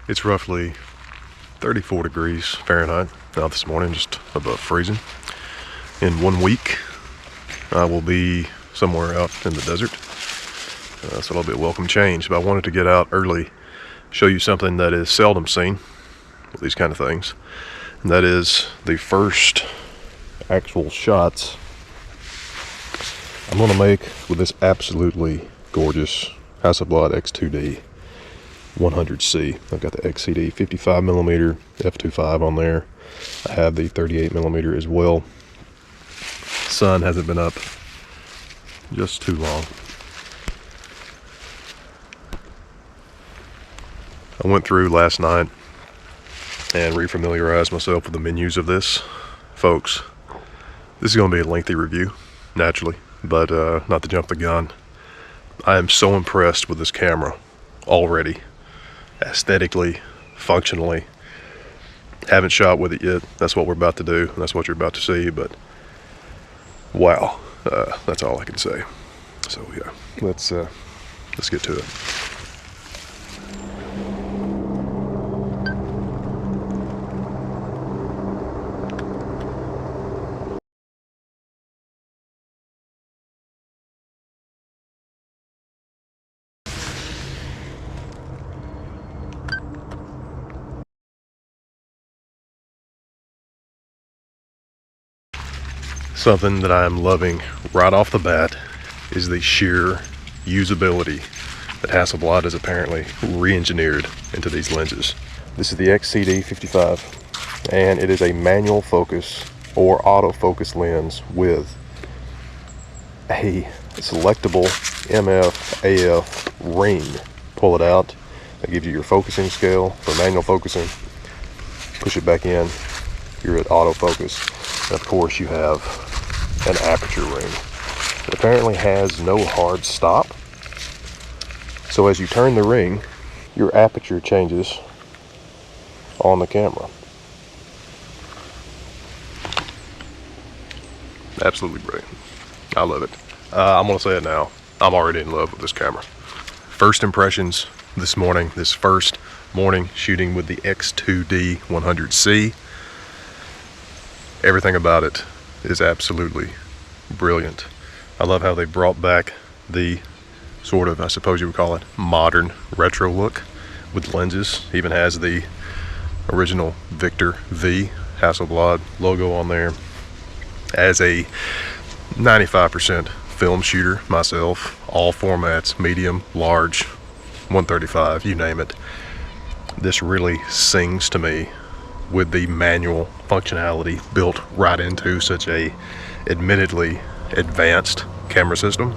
It's roughly 34 degrees Fahrenheit out this morning, just above freezing. In 1 week, I will be somewhere out in the desert. So it'll be a welcome change, but I wanted to get out early, show you something that is seldom seen with these kind of things. And that is the first actual shots I'm going to make with this absolutely gorgeous Hasselblad X2D 100C. I've got the XCD 55mm f2.5 on there. I have the 38mm as well. Sun hasn't been up just too long. I went through last night and refamiliarized myself with the menus of this. Folks, this is going to be a lengthy review, naturally, but not to jump the gun. I am so impressed with this camera already. Aesthetically, functionally. Haven't shot with it yet. That's what we're about to do. That's what you're about to see, but wow, that's all I can say. So yeah, let's get to it. Something that I'm loving right off the bat is the sheer usability that Hasselblad has apparently re-engineered into these lenses. This is the XCD 55, and it is a manual focus or autofocus lens with a selectable MF AF ring. Pull it out, that gives you your focusing scale for manual focusing. Push it back in, you're at autofocus. And of course you have an aperture ring. It apparently has no hard stop. So as you turn the ring, your aperture changes on the camera. Absolutely brilliant. I love it. I'm gonna say it now. I'm already in love with this camera. First impressions this morning, this first morning shooting with the X2D 100C. Everything about it is absolutely brilliant. I love how they brought back the sort of, I suppose you would call it, modern retro look with lenses. Even has the original Victor V Hasselblad logo on there. As a 95% film shooter myself, all formats, medium, large, 135, you name it, this really sings to me with the manual functionality built right into such a admittedly advanced camera system.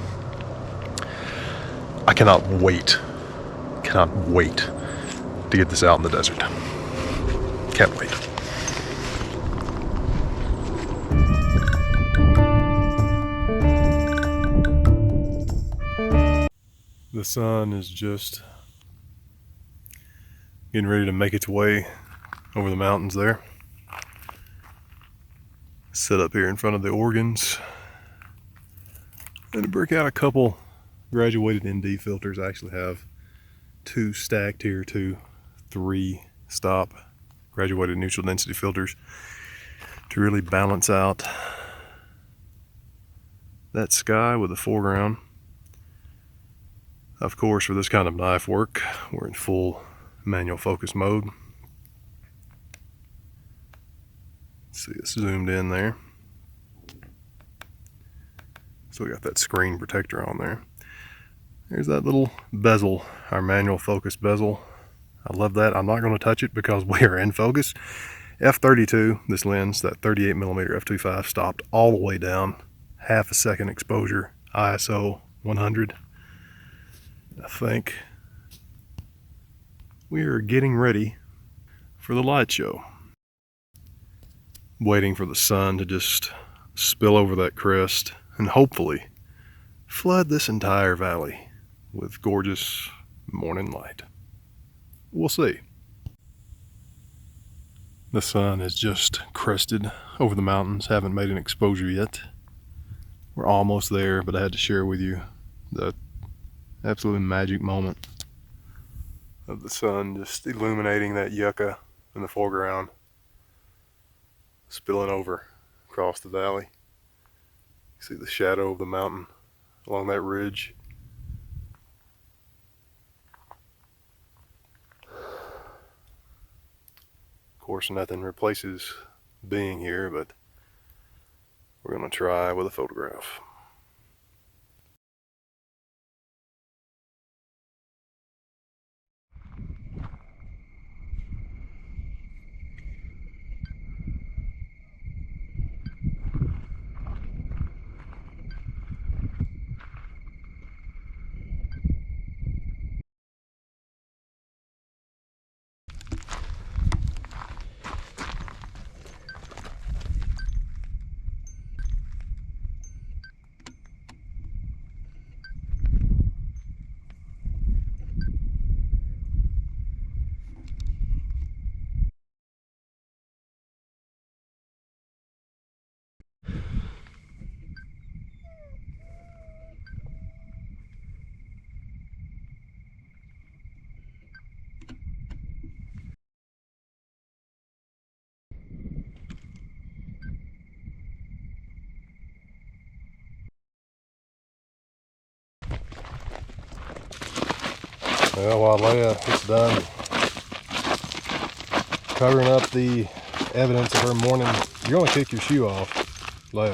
I cannot wait to get this out in the desert. Can't wait. The sun is just getting ready to make its way over the mountains there. Set up here in front of the organs. And to break out a couple graduated ND filters. I actually have 2 stacked here, 3 stop graduated neutral density filters to really balance out that sky with the foreground. Of course, for this kind of knife work, we're in full manual focus mode. See, it's zoomed in there. So we got that screen protector on there. There's that little bezel, our manual focus bezel. I love that. I'm not going to touch it because we are in focus. F32, this lens, that 38mm f2.5, stopped all the way down. Half a second exposure, ISO 100. I think we are getting ready for the light show. Waiting for the sun to just spill over that crest and hopefully flood this entire valley with gorgeous morning light. We'll see. The sun has just crested over the mountains, haven't made an exposure yet. We're almost there, but I had to share with you the absolutely magic moment of the sun just illuminating that yucca in the foreground, spilling over across the valley. You see the shadow of the mountain along that ridge. Of course, nothing replaces being here, but we're going to try with a photograph. Well, while Leia is done covering up the evidence of her morning, you're going to kick your shoe off, Leia.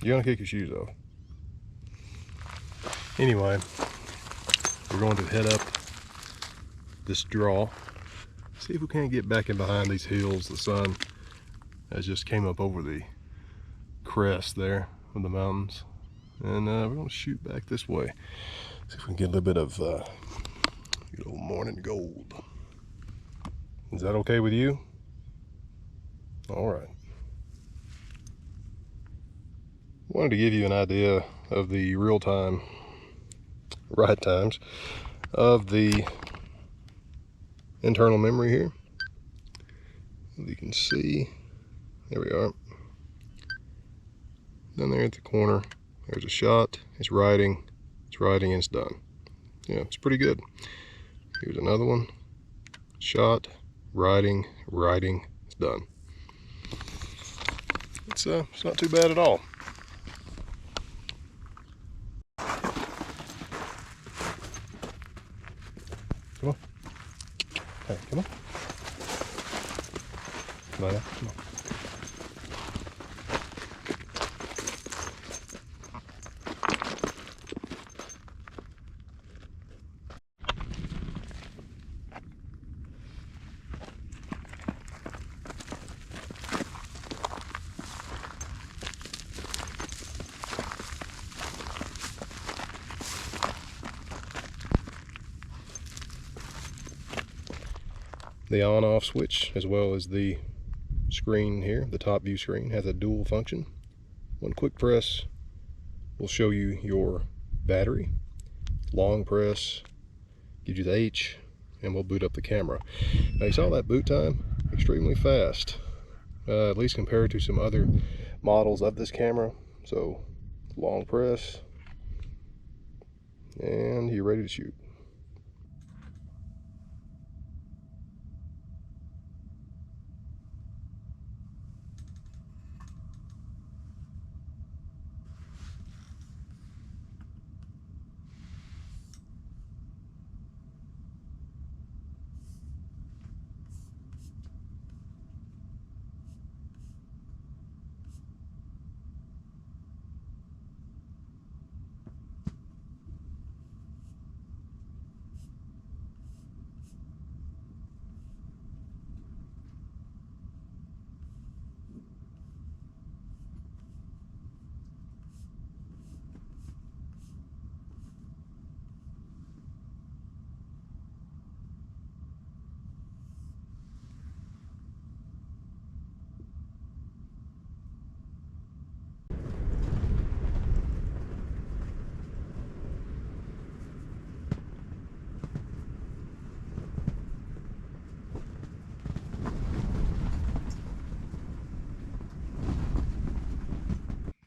You're going to kick your shoes off. Anyway, we're going to head up this draw, see if we can't get back in behind these hills. The sun has just came up over the crest there of the mountains, and we're going to shoot back this way. See if we can get a little bit of good old morning gold. Is that okay with you? All right. Wanted to give you an idea of the real-time ride times of the internal memory here. As you can see, there we are. Down there at the corner, there's a shot. It's riding, and it's done. Yeah, it's pretty good. Here's another one. Shot, riding, it's done. It's not too bad at all. Come on. Hey, come on. Come on, come on. The on-off switch, as well as the screen here, the top view screen, has a dual function. One quick press will show you your battery. Long press gives you the H, and we'll boot up the camera. Now, you saw that boot time? Extremely fast, at least compared to some other models of this camera. So, long press, and you're ready to shoot.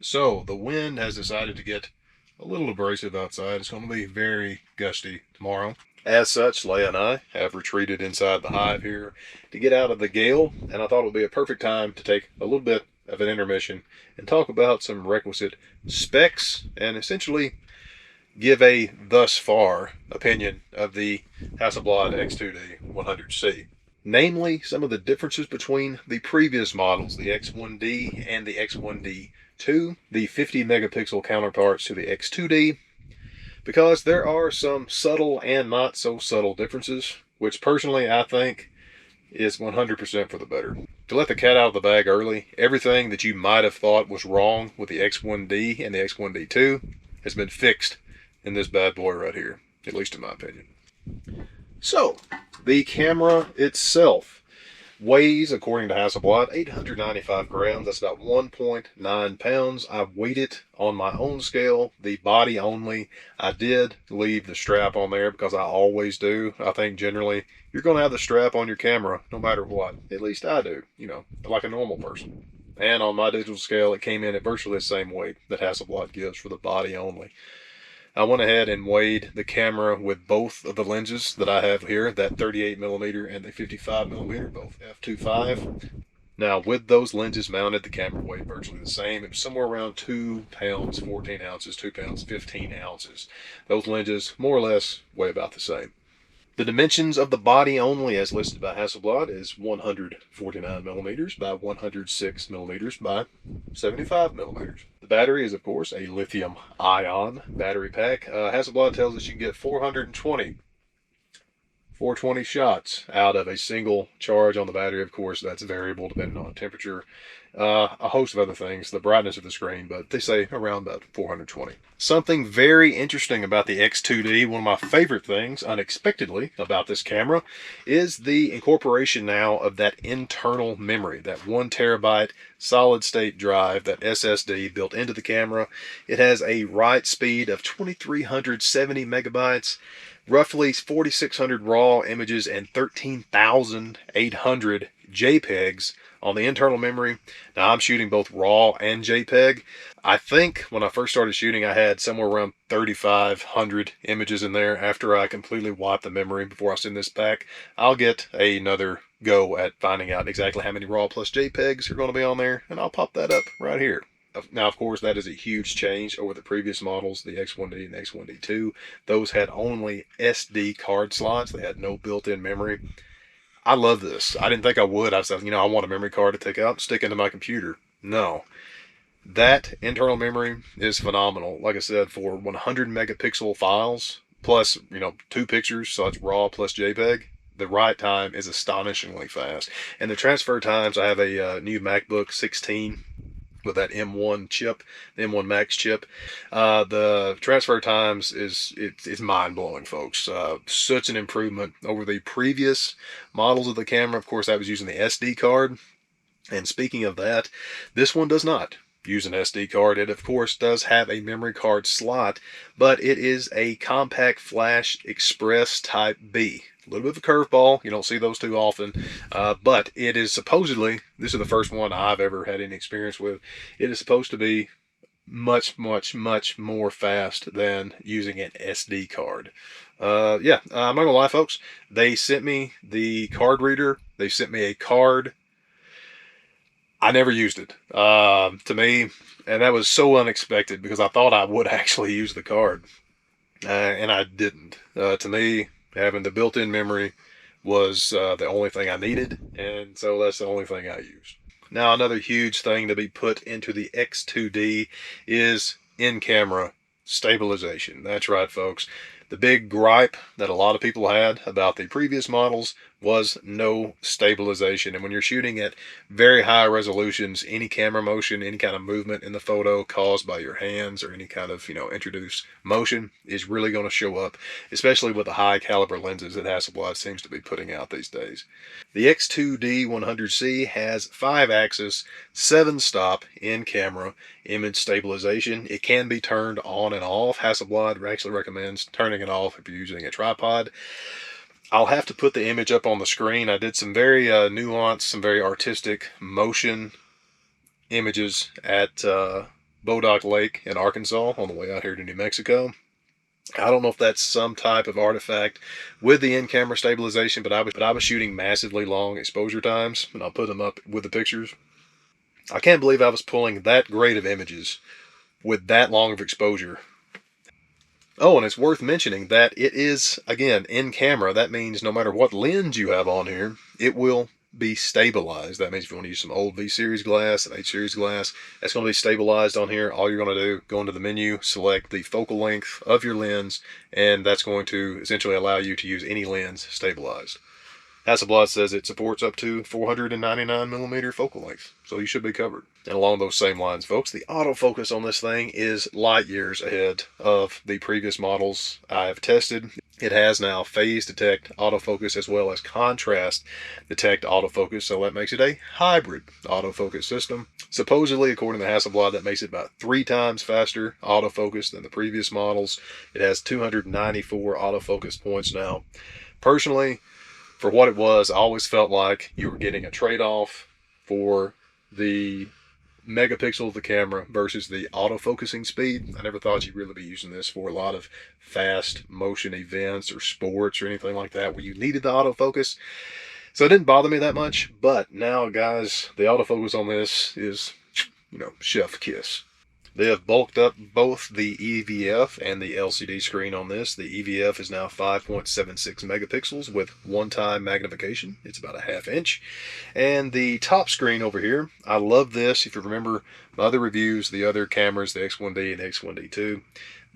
So the wind has decided to get a little abrasive outside. It's going to be very gusty tomorrow. As such, Leia and I have retreated inside the hive here to get out of the gale, and I thought it would be a perfect time to take a little bit of an intermission and talk about some requisite specs and essentially give a thus far opinion of the Hasselblad X2D 100C. Namely, some of the differences between the previous models, the X1D and the X1D2, the 50 megapixel counterparts to the X2D, because there are some subtle and not so subtle differences, which personally I think is 100% for the better. To let the cat out of the bag early, everything that you might have thought was wrong with the X1D and the X1D2 has been fixed in this bad boy right here, at least in my opinion. So, the camera itself weighs, according to Hasselblad, 895 grams. That's about 1.9 pounds. I weighed it on my own scale, the body only. I did leave the strap on there because I always do. I think generally you're going to have the strap on your camera no matter what. At least I do, you know, like a normal person. And on my digital scale, it came in at virtually the same weight that Hasselblad gives for the body only. I went ahead and weighed the camera with both of the lenses that I have here, that 38mm and the 55mm, both f2.5. Now, with those lenses mounted, the camera weighed virtually the same. It was somewhere around 2 pounds 14 ounces, 2 pounds 15 ounces. Those lenses, more or less, weigh about the same. The dimensions of the body only, as listed by Hasselblad, is 149mm by 106mm by 75mm. The battery is, of course, a lithium-ion battery pack. Hasselblad tells us you can get 420 shots out of a single charge on the battery. Of course, that's variable depending on temperature, a host of other things, the brightness of the screen, but they say around about 420. Something very interesting about the X2D, one of my favorite things, unexpectedly, about this camera, is the incorporation now of that internal memory, that 1 terabyte solid-state drive, that SSD built into the camera. It has a write speed of 2,370 megabytes, roughly 4,600 raw images, and 13,800 JPEGs on the internal memory. Now, I'm shooting both RAW and JPEG. I think when I first started shooting, I had somewhere around 3,500 images in there. After I completely wipe the memory before I send this back, I'll get another go at finding out exactly how many RAW plus JPEGs are going to be on there, and I'll pop that up right here. Now, of course, that is a huge change over the previous models, the X1D and X1D2. Those had only SD card slots. They had no built-in memory. I love this. I didn't think I would. I said, you know, I want a memory card to take out and stick into my computer. No. That internal memory is phenomenal. Like I said, for 100 megapixel files, plus, you know, 2 pictures, so it's RAW plus JPEG, the write time is astonishingly fast. And the transfer times, I have a new MacBook 16 with that M1 chip, the M1 Max chip. The transfer times is mind-blowing, folks. Such an improvement over the previous models of the camera. Of course, I was using the SD card. And speaking of that, this one does not use an SD card. It, of course, does have a memory card slot, but it is a compact flash express type B. A little bit of a curveball. You don't see those too often, but it is supposedly, this is the first one I've ever had any experience with, it is supposed to be much, much, much more fast than using an SD card. Yeah, I'm not gonna lie, folks. They sent me the card reader. They sent me a card. I never used it. To me, and that was so unexpected because I thought I would actually use the card, and I didn't. To me, having the built-in memory was the only thing I needed, and so that's the only thing I used. Now, another huge thing to be put into the X2D is in-camera stabilization. That's right, folks. The big gripe that a lot of people had about the previous models was no stabilization. And when you're shooting at very high resolutions, any camera motion, any kind of movement in the photo caused by your hands or any kind of, introduced motion is really going to show up, especially with the high caliber lenses that Hasselblad seems to be putting out these days. The X2D 100C has 5-axis, 7-stop in-camera image stabilization. It can be turned on and off. Hasselblad actually recommends turning it off if you're using a tripod. I'll have to put the image up on the screen. I did some very nuanced, some very artistic motion images at Bodoc Lake in Arkansas on the way out here to New Mexico. I don't know if that's some type of artifact with the in-camera stabilization, but I was shooting massively long exposure times, and I'll put them up with the pictures. I can't believe I was pulling that great of images with that long of exposure. Oh, and it's worth mentioning that it is, again, in camera. That means no matter what lens you have on here, it will be stabilized. That means if you want to use some old V-series glass, an H-series glass, that's going to be stabilized on here. All you're going to do, go into the menu, select the focal length of your lens, and that's going to essentially allow you to use any lens stabilized. Hasselblad says it supports up to 499mm focal length, so you should be covered. And along those same lines, folks, the autofocus on this thing is light years ahead of the previous models I have tested. It has now phase detect autofocus as well as contrast detect autofocus, so that makes it a hybrid autofocus system. Supposedly, according to Hasselblad, that makes it about 3 times faster autofocus than the previous models. It has 294 autofocus points now. Personally, for what it was, I always felt like you were getting a trade-off for the megapixel of the camera versus the autofocusing speed. I never thought you'd really be using this for a lot of fast motion events or sports or anything like that where you needed the autofocus. So it didn't bother me that much, but now, guys, the autofocus on this is, chef kiss. They have bulked up both the EVF and the LCD screen on this. The EVF is now 5.76 megapixels with one-time magnification. It's about a ½ inch. And the top screen over here, I love this. If you remember my other reviews, the other cameras, the X1D and X1D2,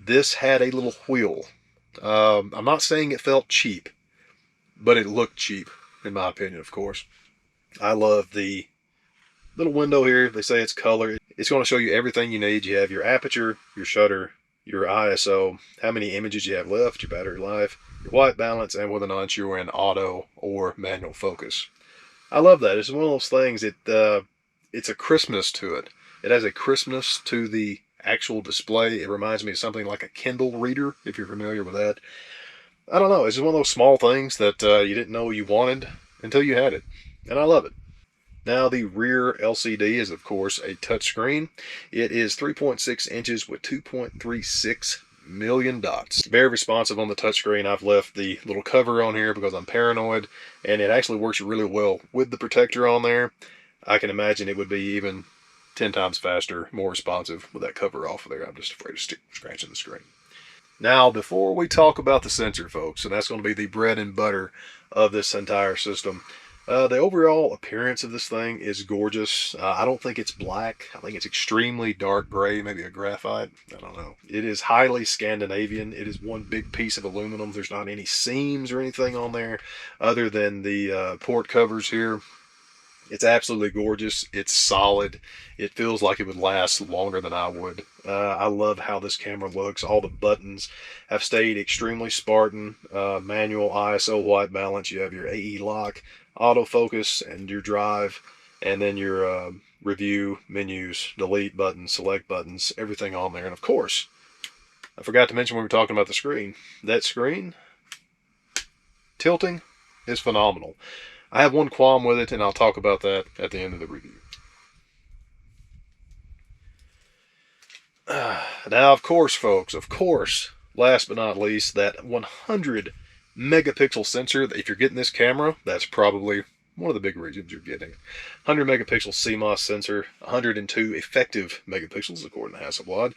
this had a little wheel. I'm not saying it felt cheap, but it looked cheap, in my opinion, of course. I love the little window here. They say it's color. It's going to show you everything you need. You have your aperture, your shutter, your ISO, how many images you have left, your battery life, your white balance, and whether or not you're in auto or manual focus. I love that. It's one of those things. It's a crispness to it. It has a crispness to the actual display. It reminds me of something like a Kindle reader, if you're familiar with that. I don't know. It's just one of those small things that you didn't know you wanted until you had it. And I love it. Now, the rear LCD is, of course, a touchscreen. It is 3.6 inches with 2.36 million dots. Very responsive on the touchscreen. I've left the little cover on here because I'm paranoid, and it actually works really well with the protector on there. I can imagine it would be even 10 times faster, more responsive with that cover off of there. I'm just afraid of scratching the screen. Now, before we talk about the sensor, folks, and that's going to be the bread and butter of this entire system, the overall appearance of this thing is gorgeous. I don't think it's black. I think it's extremely dark gray, maybe a graphite. I don't know. It is highly Scandinavian. It is one big piece of aluminum. There's not any seams or anything on there other than the port covers here. It's absolutely gorgeous. It's solid. It feels like it would last longer than I would. I love how this camera looks. All the buttons have stayed extremely Spartan. Manual ISO white balance. You have your AE lock, autofocus, and your drive, and then your review, menus, delete buttons, select buttons, everything on there. And of course, I forgot to mention when we were talking about the screen. That screen tilting is phenomenal. I have one qualm with it, and I'll talk about that at the end of the review. Now, of course, folks, last but not least, that 100 megapixel sensor. If you're getting this camera, that's probably one of the big reasons you're getting it. 100 megapixel CMOS sensor, 102 effective megapixels, according to Hasselblad.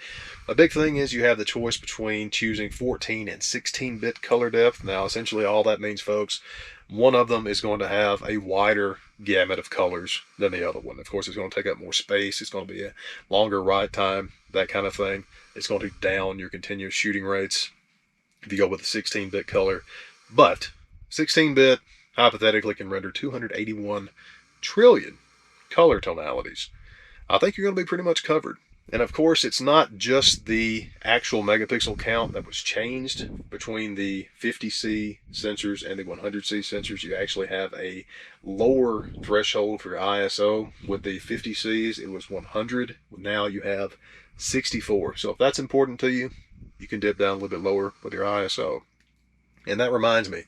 A big thing is you have the choice between choosing 14 and 16-bit color depth. Now, essentially all that means, folks, one of them is going to have a wider gamut of colors than the other one. Of course, it's going to take up more space. It's going to be a longer ride time, that kind of thing. It's going to down your continuous shooting rates if you go with a 16-bit color. But 16-bit hypothetically can render 281 trillion color tonalities. I think you're going to be pretty much covered. And of course, it's not just the actual megapixel count that was changed between the 50C sensors and the 100C sensors. You actually have a lower threshold for ISO. With the 50Cs, it was 100. Now you have 64. So if that's important to you, you can dip down a little bit lower with your ISO. And that reminds me,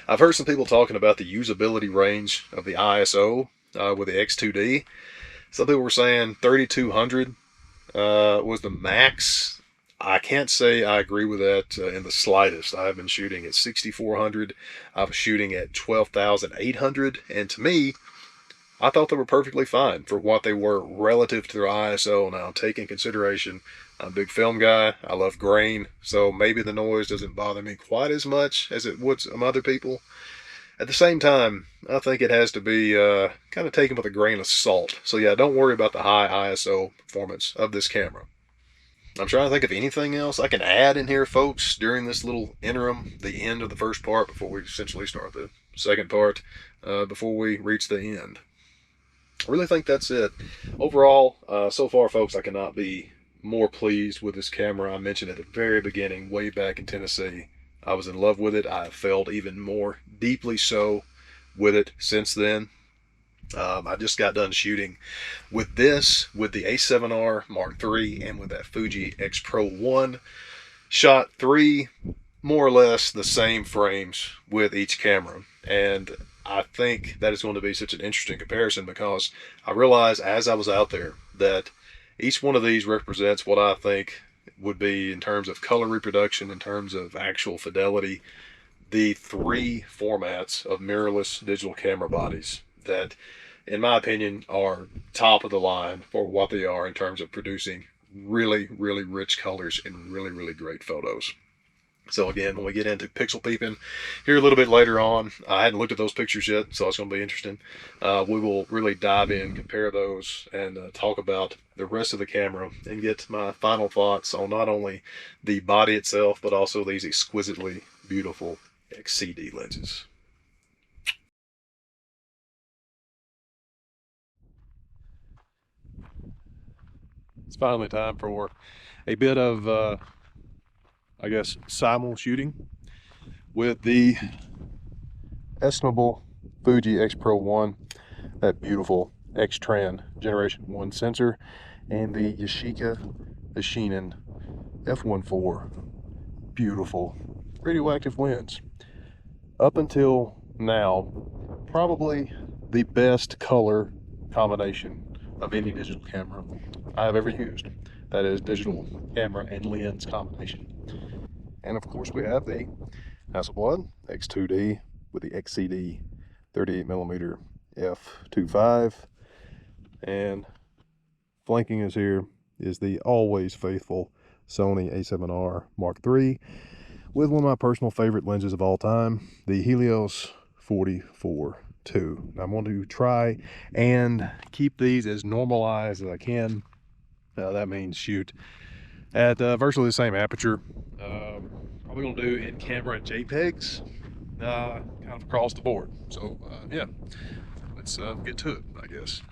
I've heard some people talking about the usability range of the ISO with the X2D. Some people were saying 3200 was the max. I can't say I agree with that in the slightest. I've been shooting at 6400. I was shooting at 12,800, and to me, I thought they were perfectly fine for what they were relative to their ISO. Now, take in consideration, I'm a big film guy. I love grain, so maybe the noise doesn't bother me quite as much as it would some other people. At the same time, I think it has to be kind of taken with a grain of salt. So yeah, don't worry about the high ISO performance of this camera. I'm trying to think of anything else I can add in here, folks, during this little interim, the end of the first part, before we essentially start the second part, before we reach the end. I really think that's it. Overall, so far, folks, I cannot be more pleased with this camera. I mentioned at the very beginning, way back in Tennessee, I was in love with it. I have felt even more deeply so with it since then. I just got done shooting with this, with the A7R Mark III, and with that Fuji X Pro 1. Shot 3 more or less the same frames with each camera. And I think that is going to be such an interesting comparison, because I realized as I was out there that each one of these represents what I think would be, in terms of color reproduction, in terms of actual fidelity, the three formats of mirrorless digital camera bodies that, in my opinion, are top of the line for what they are in terms of producing really, really rich colors and really, really great photos. So again, when we get into pixel peeping here a little bit later on, I hadn't looked at those pictures yet, so it's going to be interesting. We will really dive in, compare those, and talk about the rest of the camera and get my final thoughts on not only the body itself, but also these exquisitely beautiful XCD lenses. It's finally time for a bit of, I guess, simul shooting with the estimable Fuji X Pro 1, that beautiful X-Tran Generation 1 sensor, and the Yashica Ashinen f1.4 beautiful radioactive lens. Up until now, probably the best color combination of any digital camera I have ever used. That is digital camera and lens combination. And of course we have the Hasselblad X2D with the XCD 38mm f2.5, and flanking us here is the always faithful Sony A7R Mark III with one of my personal favorite lenses of all time, the Helios 44-2. I'm going to try and keep these as normalized as I can. That means shoot at virtually the same aperture. Probably going to do in camera JPEGs, kind of across the board. So yeah, let's get to it, I guess.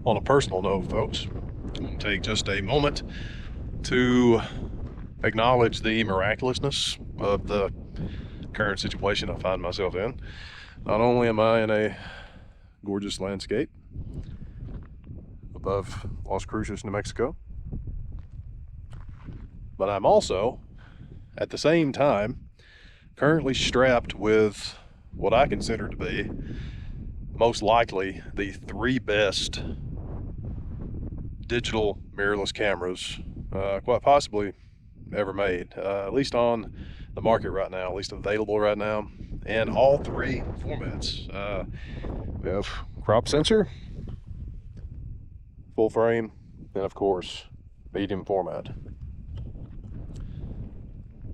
On a personal note, folks, I'm going to take just a moment to acknowledge the miraculousness of the current situation I find myself in. Not only am I in a gorgeous landscape above Las Cruces, New Mexico, but I'm also, at the same time, currently strapped with what I consider to be most likely the three best digital mirrorless cameras quite possibly ever made, at least on the market right now, at least available right now, and all three formats. We have crop sensor, full frame, and of course medium format.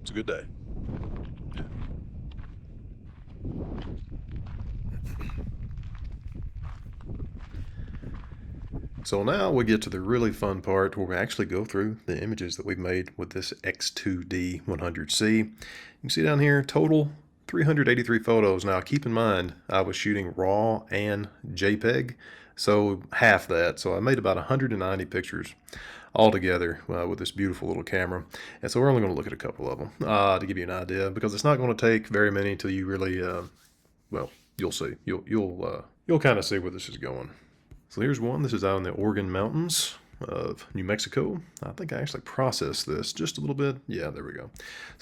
It's a good day. So now we get to the really fun part where we actually go through the images that we've made with this X2D 100C. You can see down here, total 383 photos. Now keep in mind, I was shooting RAW and JPEG, so half that. So I made about 190 pictures altogether with this beautiful little camera. And so we're only going to look at a couple of them to give you an idea, because it's not going to take very many till you really, well, you'll see. You'll kind of see where this is going. So here's one. This is out in the Oregon mountains of New Mexico. I think I actually processed this just a little bit. Yeah, there we go.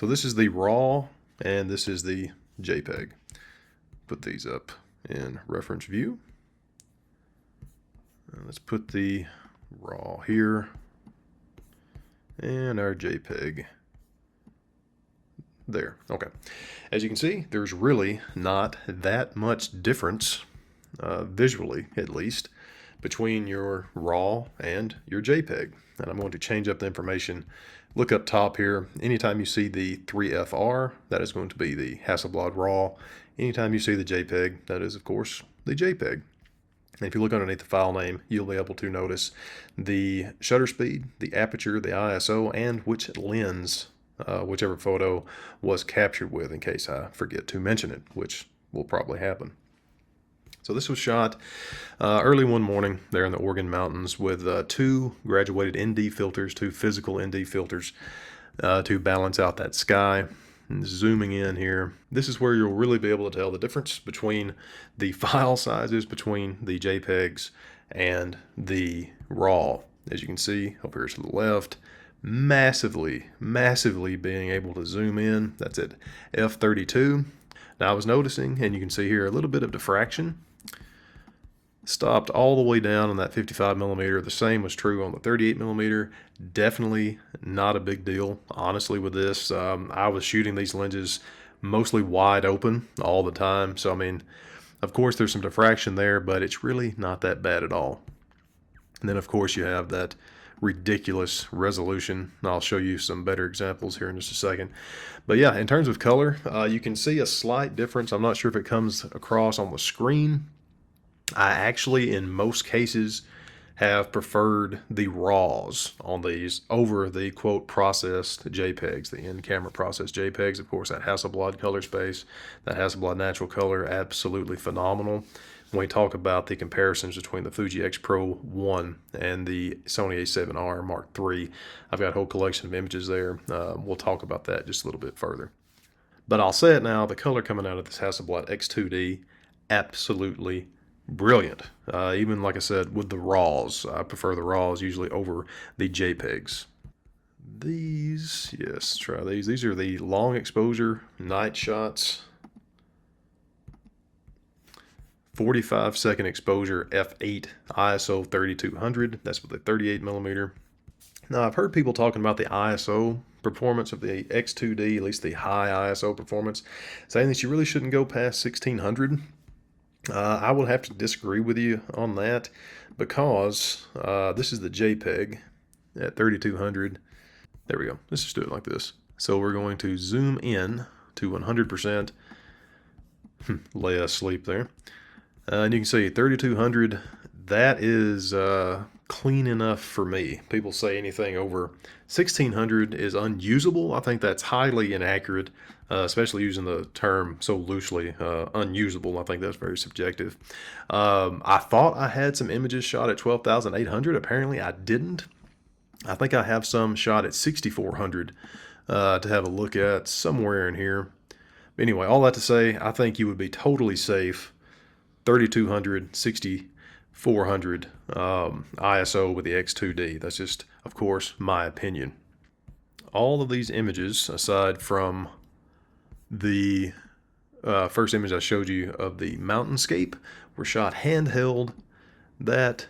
So this is the RAW and this is the JPEG. Put these up in reference view. Let's put the RAW here and our JPEG there. Okay. As you can see, there's really not that much difference, visually at least, between your RAW and your JPEG. And I'm going to change up the information. Look up top here. Anytime you see the 3FR, that is going to be the Hasselblad RAW. Anytime you see the JPEG, that is, of course, the JPEG. And if you look underneath the file name, you'll be able to notice the shutter speed, the aperture, the ISO, and which lens, whichever photo was captured with, in case I forget to mention it, which will probably happen. So this was shot early one morning there in the Oregon mountains with two graduated ND filters, two physical ND filters to balance out that sky. And zooming in here, this is where you'll really be able to tell the difference between the file sizes between the JPEGs and the RAW. As you can see over here to the left, massively being able to zoom in. That's at f32. Now I was noticing, and you can see here, a little bit of diffraction. Stopped all the way down on that 55mm. The same was true on the 38mm. Definitely not a big deal, honestly, with this. I was shooting these lenses mostly wide open all the time. So, I mean, of course, there's some diffraction there, but it's really not that bad at all. And then, of course, you have that ridiculous resolution. I'll show you some better examples here in just a second. But yeah, in terms of color, you can see a slight difference. I'm not sure if it comes across on the screen. I actually, in most cases, have preferred the RAWs on these over the quote processed JPEGs, the in-camera processed JPEGs. Of course, that Hasselblad color space, that Hasselblad natural color, absolutely phenomenal. When we talk about the comparisons between the Fuji X Pro 1 and the Sony A7R Mark III, I've got a whole collection of images there. We'll talk about that just a little bit further. But I'll say it now, the color coming out of this Hasselblad X2D, absolutely brilliant. Even like I said, with the RAWs, I prefer the RAWs usually over the JPEGs. These, yes, try these. These are the long exposure night shots. 45-second exposure, f8, ISO 3200. That's with the 38mm. Now, I've heard people talking about the ISO performance of the X2D, at least the high ISO performance, saying that you really shouldn't go past 1600. I will have to disagree with you on that, because this is the JPEG at 3200. There we go. Let's just do it like this. So we're going to zoom in to 100%. Leia asleep there. And you can see 3200, that is clean enough for me. People say anything over 1600 is unusable. I think that's highly inaccurate, especially using the term so loosely, unusable. I think that's very subjective. I thought I had some images shot at 12,800. Apparently I didn't. I think I have some shot at 6,400 to have a look at somewhere in here. But anyway, all that to say, I think you would be totally safe 3200, 6400 ISO with the X2D. That's just, of course, my opinion. All of these images, aside from the first image I showed you of the mountainscape, were shot handheld. That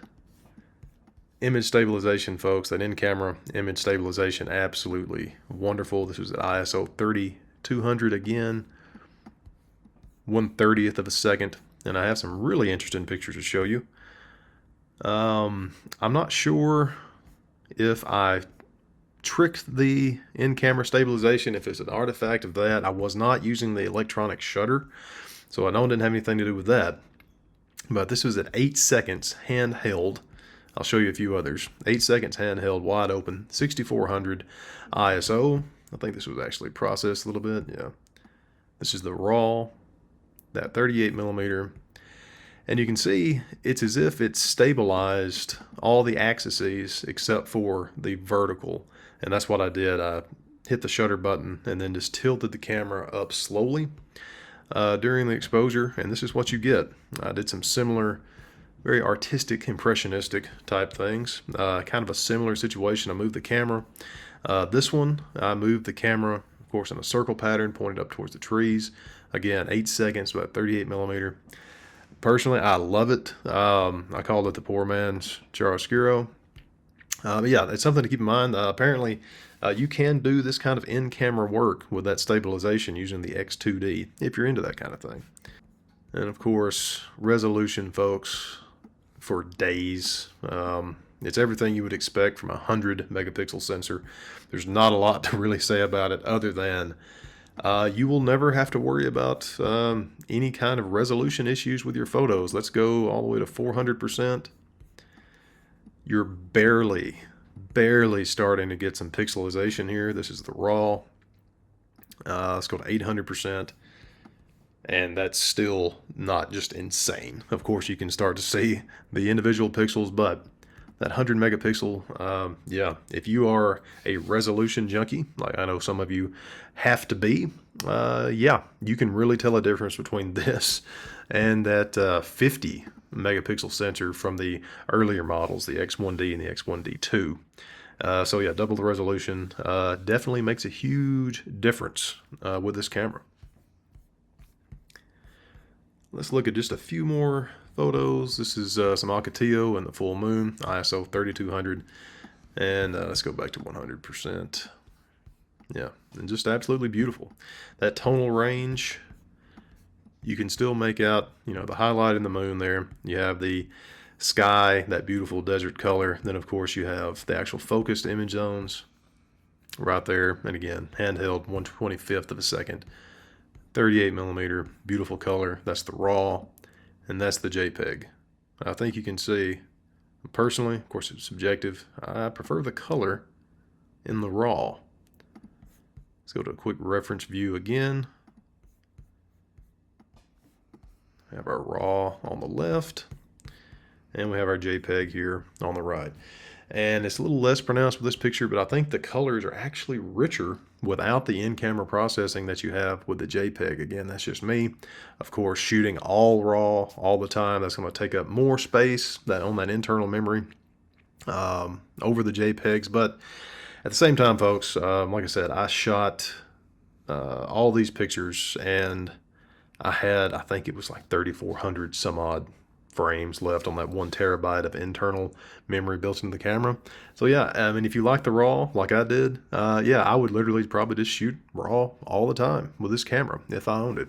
image stabilization, folks, that in-camera image stabilization, absolutely wonderful. This was at ISO 3200 again, 1/30th of a second. And I have some really interesting pictures to show you. I'm not sure if I tricked the in-camera stabilization, if it's an artifact of that. I was not using the electronic shutter, so I know it didn't have anything to do with that. But this was at 8 seconds handheld. I'll show you a few others. 8 seconds handheld, wide open, 6400 ISO. I think this was actually processed a little bit, yeah. This is the raw, that 38 millimeter. And you can see it's as if it's stabilized all the axes except for the vertical. And that's what I did. I hit the shutter button and then just tilted the camera up slowly during the exposure. And this is what you get. I did some similar, very artistic, impressionistic type things. Kind of a similar situation. I moved the camera. This one, I moved the camera, of course, in a circle pattern, pointed up towards the trees. Again, 8 seconds, about 38 millimeter. Personally, I love it. I called it the poor man's chiaroscuro. But yeah, it's something to keep in mind. Apparently, you can do this kind of in-camera work with that stabilization using the X2D, if you're into that kind of thing. And of course, resolution, folks, for days. It's everything you would expect from a 100 megapixel sensor. There's not a lot to really say about it other than you will never have to worry about any kind of resolution issues with your photos. Let's go all the way to 400%. You're barely starting to get some pixelization here. This is the raw. Let's go to 800%. And that's still not just insane. Of course, you can start to see the individual pixels, but that 100 megapixel, yeah, if you are a resolution junkie, like I know some of you have to be, yeah, you can really tell a difference between this and that 50 megapixel sensor from the earlier models, the X1D and the X1D2. So yeah, double the resolution definitely makes a huge difference with this camera. Let's look at just a few more photos. This is some Ocotillo and the full moon, ISO 3200. And let's go back to 100%. Yeah, and just absolutely beautiful. That tonal range, you can still make out, you know, the highlight in the moon there. You have the sky, that beautiful desert color. Then, of course, you have the actual focused image zones right there. And again, handheld 1/25th of a second. 38 millimeter, beautiful color. That's the raw, and that's the JPEG. I think you can see, personally, of course it's subjective, I prefer the color in the raw. Let's go to a quick reference view again. We have our raw on the left, and we have our JPEG here on the right. And it's a little less pronounced with this picture, but I think the colors are actually richer without the in-camera processing that you have with the JPEG. Again, that's just me. Of course, shooting all raw all the time, that's going to take up more space on that internal memory over the JPEGs. But at the same time, folks, like I said, I shot all these pictures, and I think it was like 3,400 some odd frames left on that 1 terabyte of internal memory built into the camera. So yeah, I mean, if you like the raw like I did, yeah, I would literally probably just shoot raw all the time with this camera if I owned it.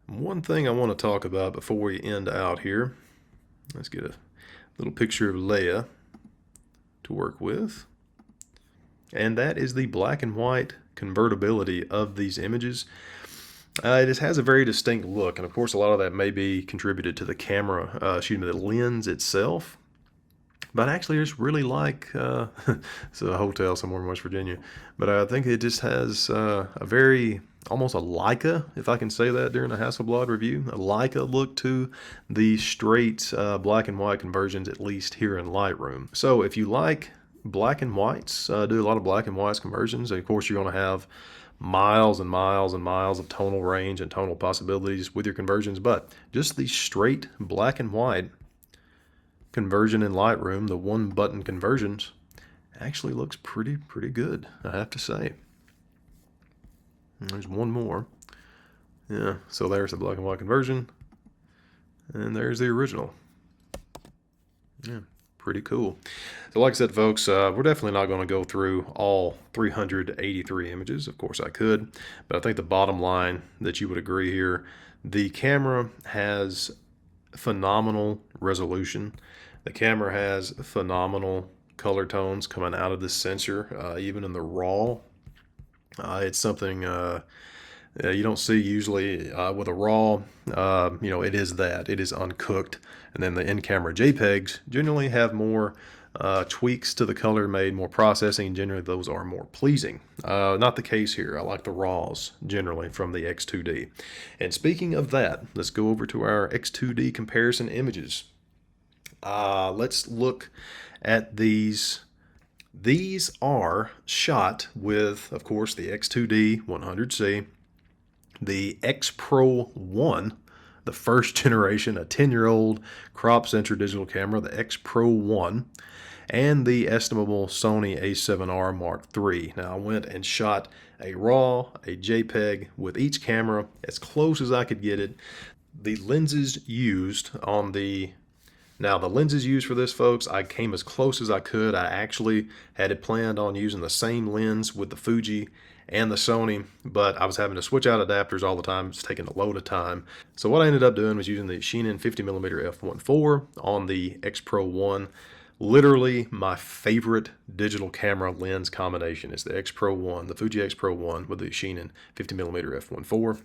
One thing I want to talk about before we end out here, let's get a little picture of Leia to work with, and that is the black and white convertibility of these images. It just has a very distinct look, and of course a lot of that may be contributed to the camera, the lens itself. But actually I just really like, it's a hotel somewhere in West Virginia, but I think it just has a very, almost a Leica, if I can say that during a Hasselblad review, a Leica look to the straight black and white conversions, at least here in Lightroom. So if you like black and whites, do a lot of black and whites conversions, and of course you're going to have miles and miles and miles of tonal range and tonal possibilities with your conversions, but just the straight black and white conversion in Lightroom, the one button conversions, actually looks pretty good, I have to say. And there's one more. Yeah, so there's the black and white conversion, and there's the original. Yeah, pretty cool. So like I said, folks, we're definitely not going to go through all 383 images. Of course I could, but I think the bottom line that you would agree here, the camera has phenomenal resolution. The camera has phenomenal color tones coming out of this sensor, even in the raw. It's something You don't see usually with a RAW, it is that. It is uncooked. And then the in-camera JPEGs generally have more tweaks to the color made, more processing. Generally, those are more pleasing. Not the case here. I like the RAWs generally from the X2D. And speaking of that, let's go over to our X2D comparison images. Let's look at these. These are shot with, of course, the X2D 100C, the X Pro 1, the first generation, a 10-year-old crop sensor digital camera, the X Pro 1, and the estimable Sony a7R Mark III. Now I went and shot a RAW, a JPEG with each camera as close as I could get it. The lenses used on the lenses used for this, folks, I came as close as I could. I actually had it planned on using the same lens with the Fuji and the Sony, but I was having to switch out adapters all the time. It's taking a load of time. So what I ended up doing was using the Sony 50mm f1.4 on the X Pro 1. Literally my favorite digital camera lens combination is the X Pro 1, the Fuji X Pro 1 with the Sony 50mm f1.4.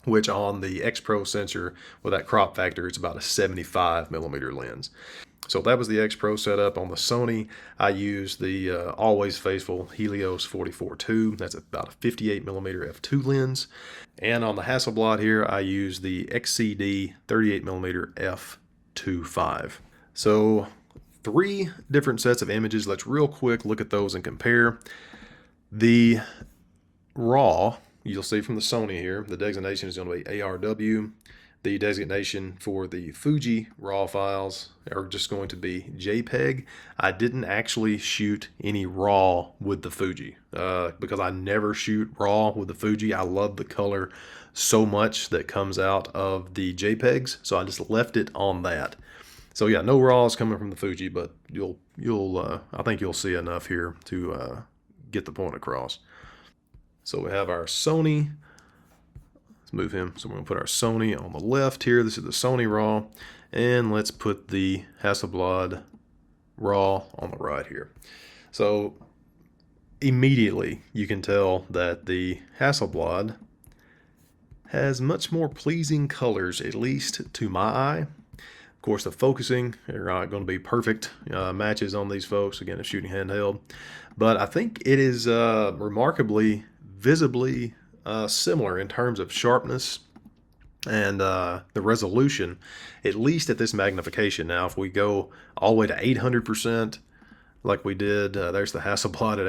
Which on the X Pro sensor with that crop factor, it's about a 75mm lens. So that was the X Pro setup. On the Sony, I used the always faithful Helios 44-2. That's about a 58mm f2 lens. And on the Hasselblad here, I used the XCD 38mm f2.5. So 3 different sets of images. Let's real quick look at those and compare. The RAW, you'll see from the Sony here, the designation is going to be ARW. The designation for the Fuji RAW files are just going to be JPEG. I didn't actually shoot any RAW with the Fuji because I never shoot RAW with the Fuji. I love the color so much that comes out of the JPEGs, so I just left it on that. So yeah, no RAWs coming from the Fuji, but I think you'll see enough here to get the point across. So we have our Sony. Let's move him. So we're going to put our Sony on the left here. This is the Sony RAW. And let's put the Hasselblad RAW on the right here. So immediately you can tell that the Hasselblad has much more pleasing colors, at least to my eye. Of course, the focusing are not going to be perfect matches on these folks. Again, it's shooting handheld. But I think it is remarkably visibly similar in terms of sharpness and the resolution, at least at this magnification. Now, if we go all the way to 800%, like we did, there's the Hasselblad at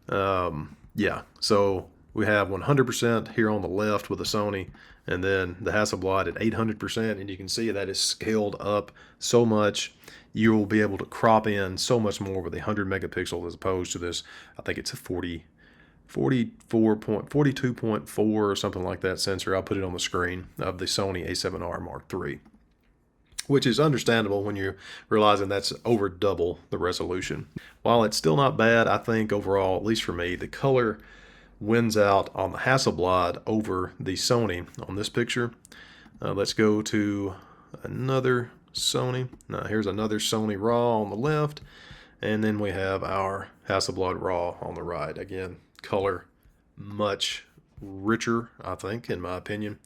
800%. Yeah, so we have 100% here on the left with the Sony, and then the Hasselblad at 800%, and you can see that is scaled up so much. You will be able to crop in so much more with a 100 megapixel as opposed to this, I think it's a 42.4 or something like that sensor. I'll put it on the screen of the Sony a7R Mark III, which is understandable when you're realizing that's over double the resolution. While it's still not bad, I think overall, at least for me, the color wins out on the Hasselblad over the Sony on this picture. Let's go to another Sony. Now here's another Sony RAW on the left, and then we have our Hasselblad RAW on the right. Again, color much richer, I think, in my opinion.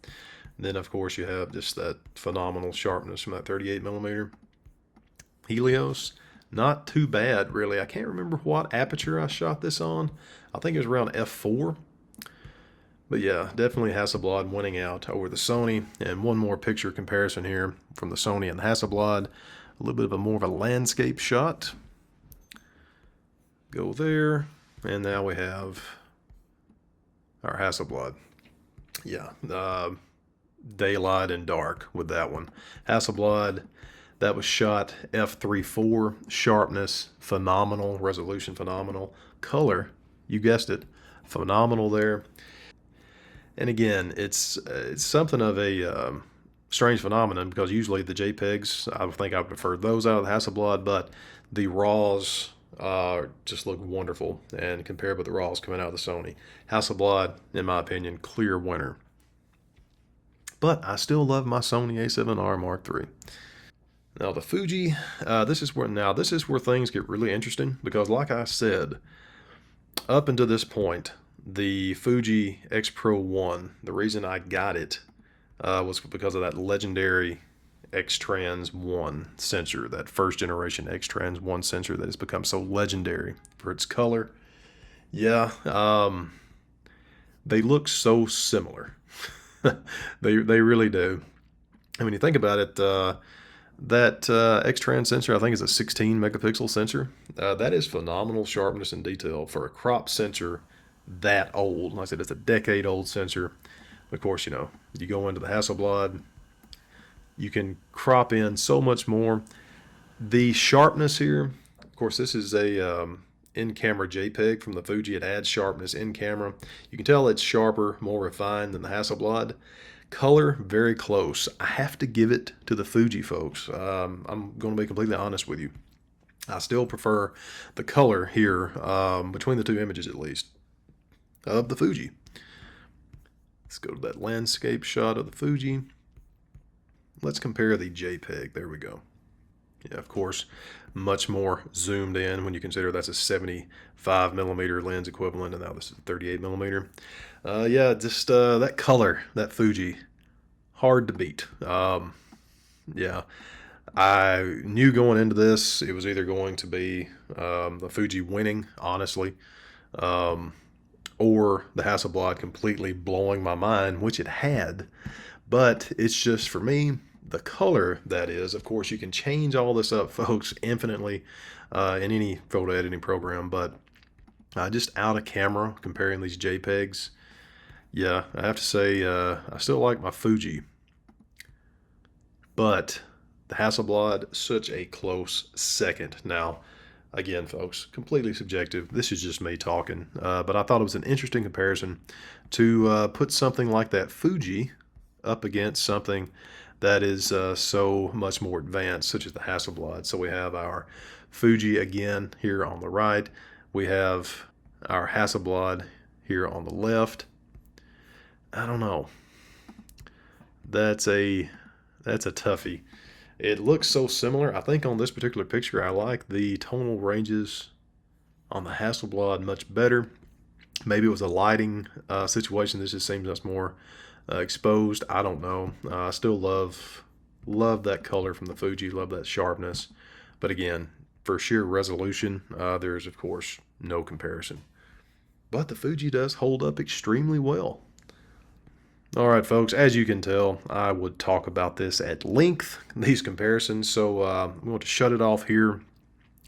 And then of course you have just that phenomenal sharpness from that 38mm Helios. Not too bad, really. I can't remember what aperture I shot this on. I think it was around f4. But yeah, definitely Hasselblad winning out over the Sony. And one more picture comparison here from the Sony and the Hasselblad. A little bit of a more of a landscape shot. Go there. And now we have our Hasselblad. Yeah, daylight and dark with that one. Hasselblad, that was shot f3.4, sharpness phenomenal, resolution phenomenal, color, you guessed it, phenomenal there. And again, it's something of a strange phenomenon because usually the JPEGs, I would think I would prefer those out of the Hasselblad, but the RAWs just look wonderful, and compared with the RAWs coming out of the Sony, Hasselblad, in my opinion, clear winner. But I still love my Sony a7R Mark III. Now the Fuji, this is where things get really interesting because, like I said, up until this point, the Fuji X Pro 1, the reason I got it was because of that legendary X-Trans 1 sensor, that first generation X-Trans 1 sensor that has become so legendary for its color. Yeah, they look so similar. They really do. And when you think about it, that X-Trans sensor, I think, is a 16 megapixel sensor. That is phenomenal sharpness and detail for a crop sensor that old. Like I said, it's a decade-old sensor. Of course, you know, you go into the Hasselblad, you can crop in so much more. The sharpness here, of course, this is a in-camera JPEG from the Fuji. It adds sharpness in camera. You can tell it's sharper, more refined than the Hasselblad. Color, very close. I have to give it to the Fuji, folks. I'm going to be completely honest with you. I still prefer the color here, between the two images at least, of the Fuji. Let's go to that landscape shot of the Fuji. Let's compare the JPEG. There we go. Yeah, of course, much more zoomed in when you consider that's a 75 millimeter lens equivalent, and now this is 38 millimeter. Yeah, just that color, that Fuji, hard to beat. Yeah, I knew going into this it was either going to be the Fuji winning, honestly, or the Hasselblad completely blowing my mind, which it had. But it's just, for me, the color, that is. Of course, you can change all this up, folks, infinitely in any photo editing program, but just out of camera, comparing these JPEGs, yeah, I have to say I still like my Fuji, but the Hasselblad, such a close second. Now, again, folks, completely subjective. This is just me talking, but I thought it was an interesting comparison to put something like that Fuji up against something that is so much more advanced, such as the Hasselblad. So we have our Fuji again here on the right. We have our Hasselblad here on the left. I don't know. That's a toughie. It looks so similar. I think on this particular picture, I like the tonal ranges on the Hasselblad much better. Maybe it was a lighting situation. This just seems much more exposed. I don't know. I still love that color from the Fuji. Love that sharpness. But again, for sheer resolution, there's of course no comparison. But the Fuji does hold up extremely well. All right, folks, as you can tell, I would talk about this at length, these comparisons. So I'm going to shut it off here,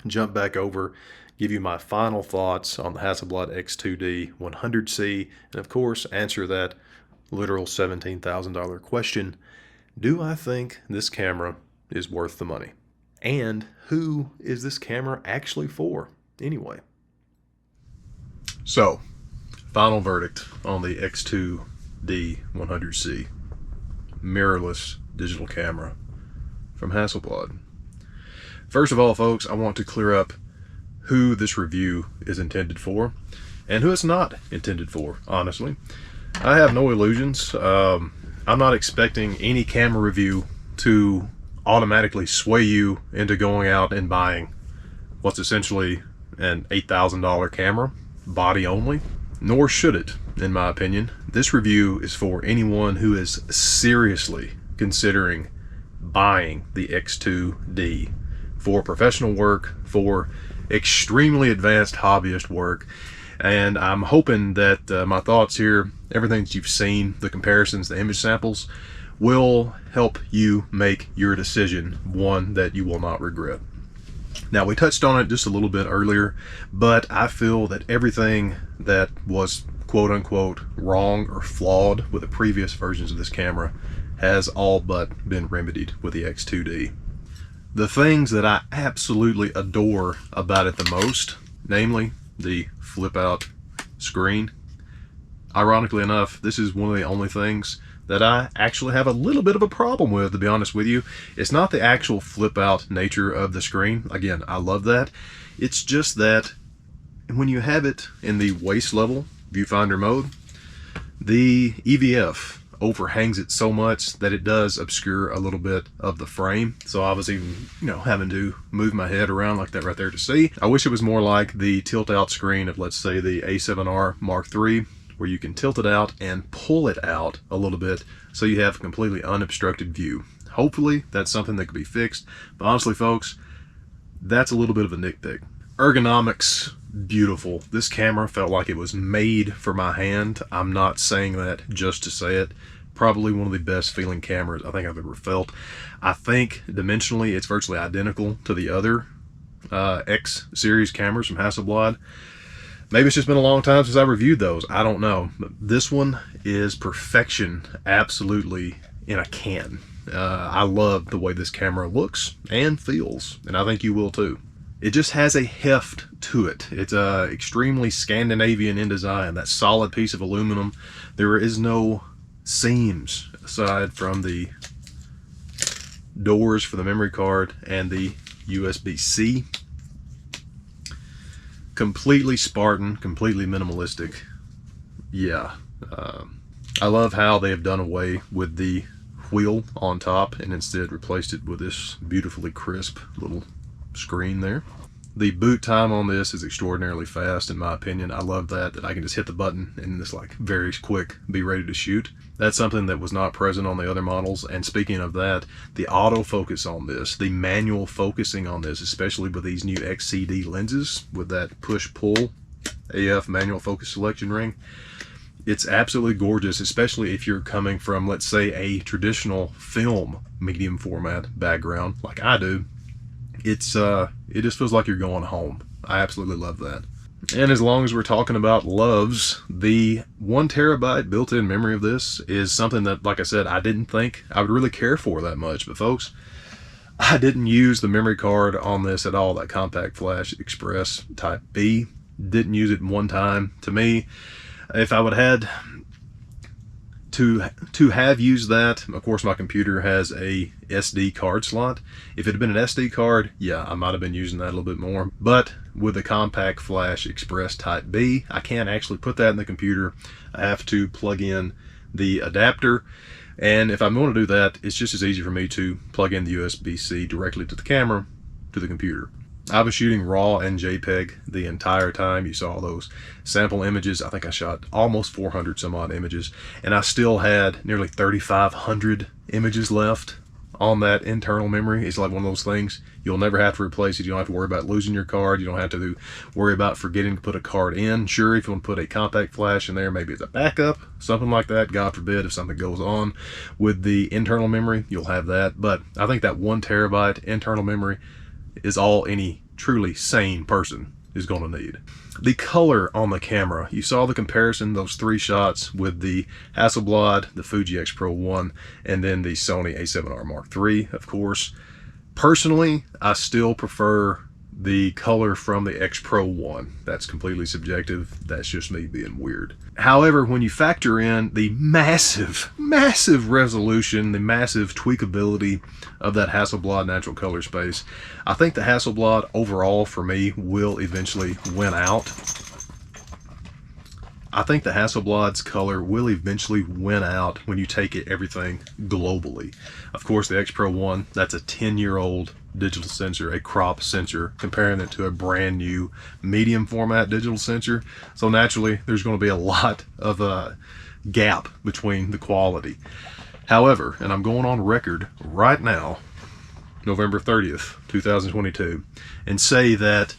jump back over, give you my final thoughts on the Hasselblad X2D 100C, and of course, answer that literal $17,000 question. Do I think this camera is worth the money? And who is this camera actually for anyway? So, final verdict on the X2D 100C mirrorless digital camera from Hasselblad. First of all, folks, I want to clear up who this review is intended for and who it's not intended for, honestly. I have no illusions. I'm not expecting any camera review to automatically sway you into going out and buying what's essentially an $8,000 camera, body only, nor should it, in my opinion. This review is for anyone who is seriously considering buying the X2D for professional work, for extremely advanced hobbyist work. And I'm hoping that my thoughts here, everything that you've seen, the comparisons, the image samples, will help you make your decision, one that you will not regret. Now, we touched on it just a little bit earlier, but I feel that everything that was quote-unquote wrong or flawed with the previous versions of this camera has all but been remedied with the X2D. The things that I absolutely adore about it the most, namely the flip out screen. Ironically enough, this is one of the only things that I actually have a little bit of a problem with, to be honest with you. It's not the actual flip out nature of the screen. Again, I love that. It's just that when you have it in the waist level viewfinder mode, the EVF overhangs it so much that it does obscure a little bit of the frame. So I was even, having to move my head around like that right there to see. I wish it was more like the tilt out screen of, let's say, the A7R Mark III, where you can tilt it out and pull it out a little bit so you have a completely unobstructed view. Hopefully that's something that could be fixed. But honestly, folks, that's a little bit of a nitpick. Ergonomics, beautiful. This camera felt like it was made for my hand. I'm not saying that just to say it. Probably one of the best feeling cameras I think I've ever felt. I think dimensionally it's virtually identical to the other X series cameras from Hasselblad. Maybe it's just been a long time since I reviewed those. I don't know. But this one is perfection, absolutely in a can. I love the way this camera looks and feels, and I think you will too. It just has a heft to it. It's extremely Scandinavian in design. That solid piece of aluminum. There is no seams aside from the doors for the memory card and the USB-C. Completely Spartan, completely minimalistic. Yeah. I love how they have done away with the wheel on top and instead replaced it with this beautifully crisp little screen there. The boot time on this is extraordinarily fast in my opinion. I love that I can just hit the button and it's like very quick, be ready to shoot. That's something that was not present on the other models. And speaking of that, the autofocus on this, the manual focusing on this, especially with these new XCD lenses with that push-pull AF manual focus selection ring, it's absolutely gorgeous, especially if you're coming from, let's say, a traditional film medium format background like I do. It just feels like you're going home. I absolutely love that. And as long as we're talking about loves, the 1 terabyte built-in memory of this is something that, like I said, I didn't think I would really care for that much. But folks, I didn't use the memory card on this at all, that Compact Flash Express Type B. Didn't use it one time. To me, if I would have had to have used that, of course my computer has a SD card slot. If it had been an SD card, yeah, I might have been using that a little bit more. But with the Compact Flash Express Type B, I can't actually put that in the computer. I have to plug in the adapter. And if I'm going to do that, it's just as easy for me to plug in the USB-C directly to the camera, to the computer. I was shooting RAW and JPEG the entire time. You saw those sample images. I think I shot almost 400 some odd images, and I still had nearly 3,500 images left on that internal memory. It's like one of those things you'll never have to replace it. You don't have to worry about losing your card. You don't have to worry about forgetting to put a card in. Sure, if you want to put a compact flash in there, maybe as a backup, something like that, God forbid, if something goes on with the internal memory, you'll have that. But I think that 1 terabyte internal memory is all any truly sane person is going to need. The color on the camera, you saw the comparison, those 3 shots with the Hasselblad, the Fuji X Pro 1, and then the Sony A7R Mark III, of course. Personally, I still prefer the color from the X Pro 1. That's completely subjective. That's just me being weird. However, when you factor in the massive resolution, the massive tweakability of that Hasselblad natural color space, I think the Hasselblad overall for me will eventually win out. I think the Hasselblad's color will eventually win out when you take everything globally. Of course, the X Pro 1, that's a 10-year-old digital sensor, a crop sensor, comparing it to a brand new medium format digital sensor. So naturally, there's going to be a lot of a gap between the quality. However, and I'm going on record right now, November 30th, 2022, and say that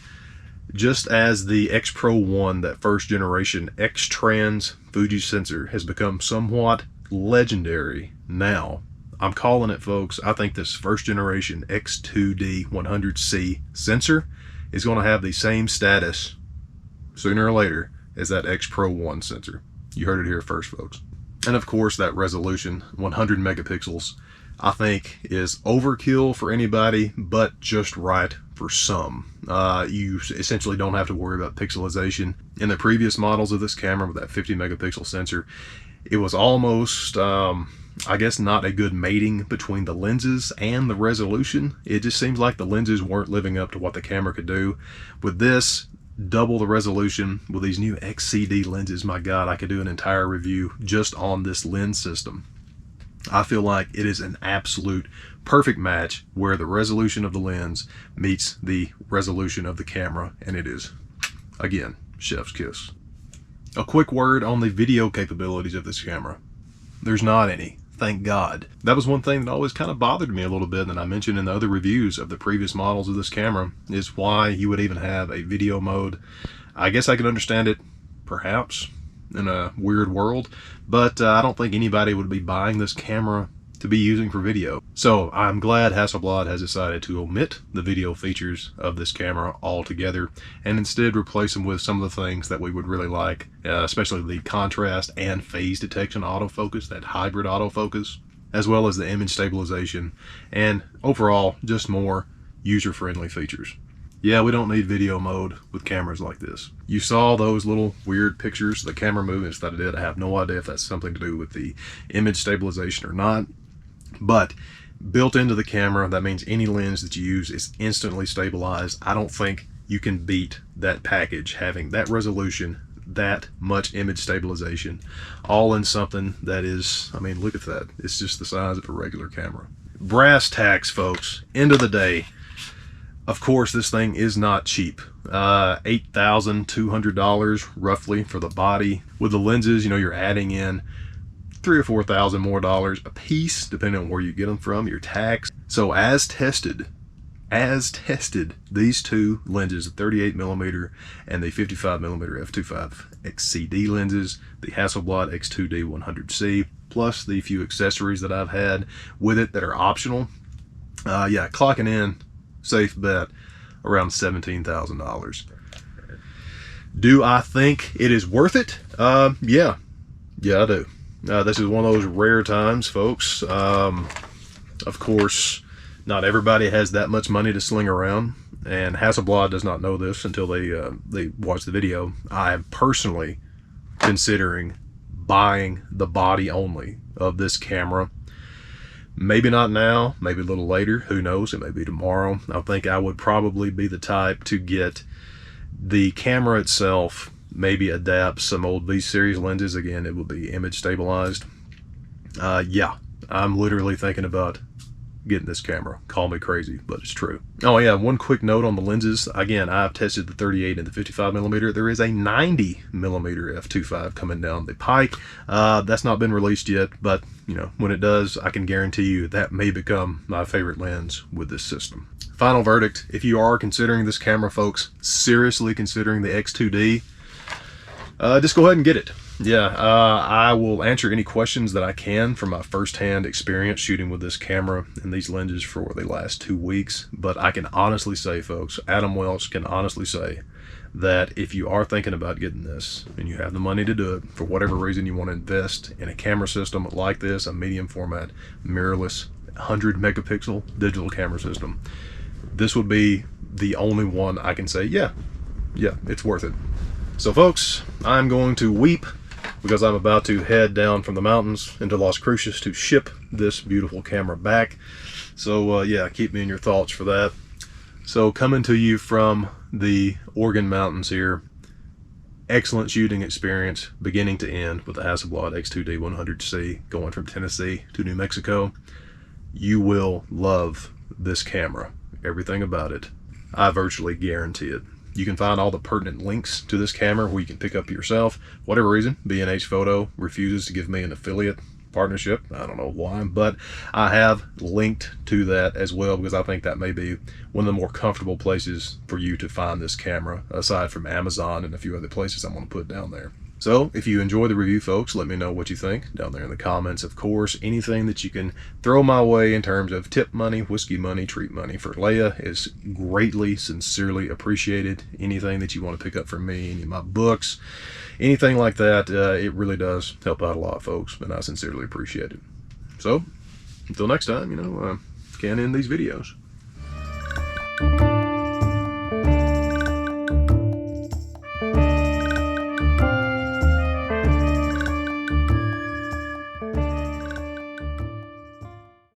just as the X Pro 1, that first generation X-Trans Fuji sensor, has become somewhat legendary now, I'm calling it, folks. I think this first generation X2D 100C sensor is going to have the same status sooner or later as that X Pro 1 sensor. You heard it here first, folks. And of course, that resolution, 100 megapixels, I think is overkill for anybody, but just right for some. You essentially don't have to worry about pixelization. In the previous models of this camera with that 50 megapixel sensor, it was almost, I guess, not a good mating between the lenses and the resolution. It just seems like the lenses weren't living up to what the camera could do. With this, double the resolution with these new XCD lenses. My God, I could do an entire review just on this lens system. I feel like it is an absolute perfect match where the resolution of the lens meets the resolution of the camera, and it is, again, chef's kiss. A quick word on the video capabilities of this camera. There's not any, thank God. That was one thing that always kind of bothered me a little bit, that I mentioned in the other reviews of the previous models of this camera, is why you would even have a video mode. I guess I can understand it, perhaps, in a weird world, but I don't think anybody would be buying this camera to be using for video. So I'm glad Hasselblad has decided to omit the video features of this camera altogether and instead replace them with some of the things that we would really like, especially the contrast and phase detection autofocus, that hybrid autofocus, as well as the image stabilization, and overall just more user-friendly features. Yeah, we don't need video mode with cameras like this. You saw those little weird pictures, the camera movements that I did. I have no idea if that's something to do with the image stabilization or not. But built into the camera, that means any lens that you use is instantly stabilized. I don't think you can beat that package, having that resolution, that much image stabilization, all in something that is, I mean, look at that. It's just the size of a regular camera. Brass tacks, folks. End of the day. Of course, this thing is not cheap. $8,200 roughly for the body. With the lenses, you know, you're adding in $3,000 or $4,000 more dollars a piece, depending on where you get them from, your tax. So as tested, these two lenses, the 38mm and the 55mm f2.5 XCD lenses, the Hasselblad X2D 100C, plus the few accessories that I've had with it that are optional. Yeah, clocking in, safe bet, around $17,000. Do I think it is worth it? Yeah, I do. This is one of those rare times, folks. Of course, not everybody has that much money to sling around, and Hasselblad does not know this until they watch the video. I am personally considering buying the body only of this camera. Maybe not now, maybe a little later, who knows, it may be tomorrow. I think I would probably be the type to get the camera itself, maybe adapt some old V-series lenses. Again, it will be image stabilized. Yeah, I'm literally thinking about getting this camera. Call me crazy, but it's true. Oh yeah, one quick note on the lenses. Again, I've tested the 38 and the 55mm. There is a 90mm f2.5 coming down the pike. That's not been released yet, but you know, when it does, I can guarantee you that may become my favorite lens with this system. Final verdict, if you are considering this camera, folks, seriously considering the X2D, just go ahead and get it. Yeah, I will answer any questions that I can from my first-hand experience shooting with this camera and these lenses for the last 2 weeks. But I can honestly say, folks, Adam Welch can honestly say that if you are thinking about getting this and you have the money to do it, for whatever reason you want to invest in a camera system like this, a medium format, mirrorless, 100 megapixel digital camera system, this would be the only one I can say, yeah, it's worth it. So folks, I'm going to weep because I'm about to head down from the mountains into Las Cruces to ship this beautiful camera back. So yeah, keep me in your thoughts for that. So coming to you from the Oregon mountains here, excellent shooting experience beginning to end with the Hasselblad X2D 100C going from Tennessee to New Mexico. You will love this camera. Everything about it, I virtually guarantee it. You can find all the pertinent links to this camera where you can pick up yourself. Whatever reason, B&H Photo refuses to give me an affiliate partnership. I don't know why, but I have linked to that as well because I think that may be one of the more comfortable places for you to find this camera, aside from Amazon and a few other places I'm going to put down there. So if you enjoy the review, folks, let me know what you think down there in the comments. Of course, anything that you can throw my way in terms of tip money, whiskey money, treat money for Leia is greatly, sincerely appreciated. Anything that you want to pick up from me, any of my books, anything like that, it really does help out a lot, folks, and I sincerely appreciate it. So until next time, can end these videos.